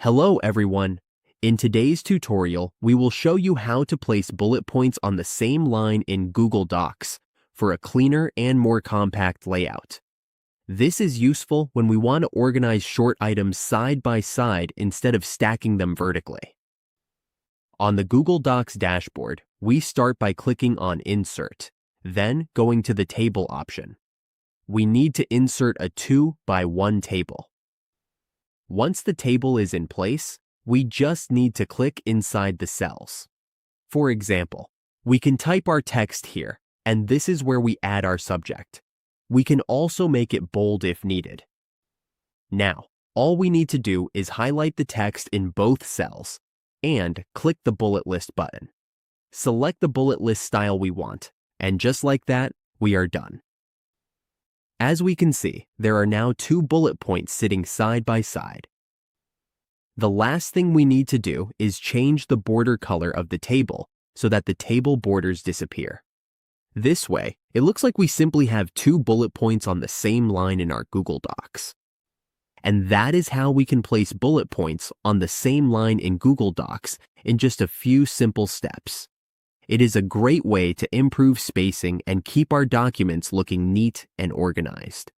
Hello everyone! In today's tutorial, we will show you how to place bullet points on the same line in Google Docs for a cleaner and more compact layout. This is useful when we want to organize short items side by side instead of stacking them vertically. On the Google Docs dashboard, we start by clicking on Insert, then going to the Table option. We need to insert a 2x1 table. Once the table is in place, we just need to click inside the cells. For example, we can type our text here, and this is where we add our subject. We can also make it bold if needed. Now, all we need to do is highlight the text in both cells and click the bullet list button. Select the bullet list style we want, and just like that, we are done. As we can see, there are now 2 bullet points sitting side by side. The last thing we need to do is change the border color of the table so that the table borders disappear. This way, it looks like we simply have 2 bullet points on the same line in our Google Docs. And that is how we can place bullet points on the same line in Google Docs in just a few simple steps. It is a great way to improve spacing and keep our documents looking neat and organized.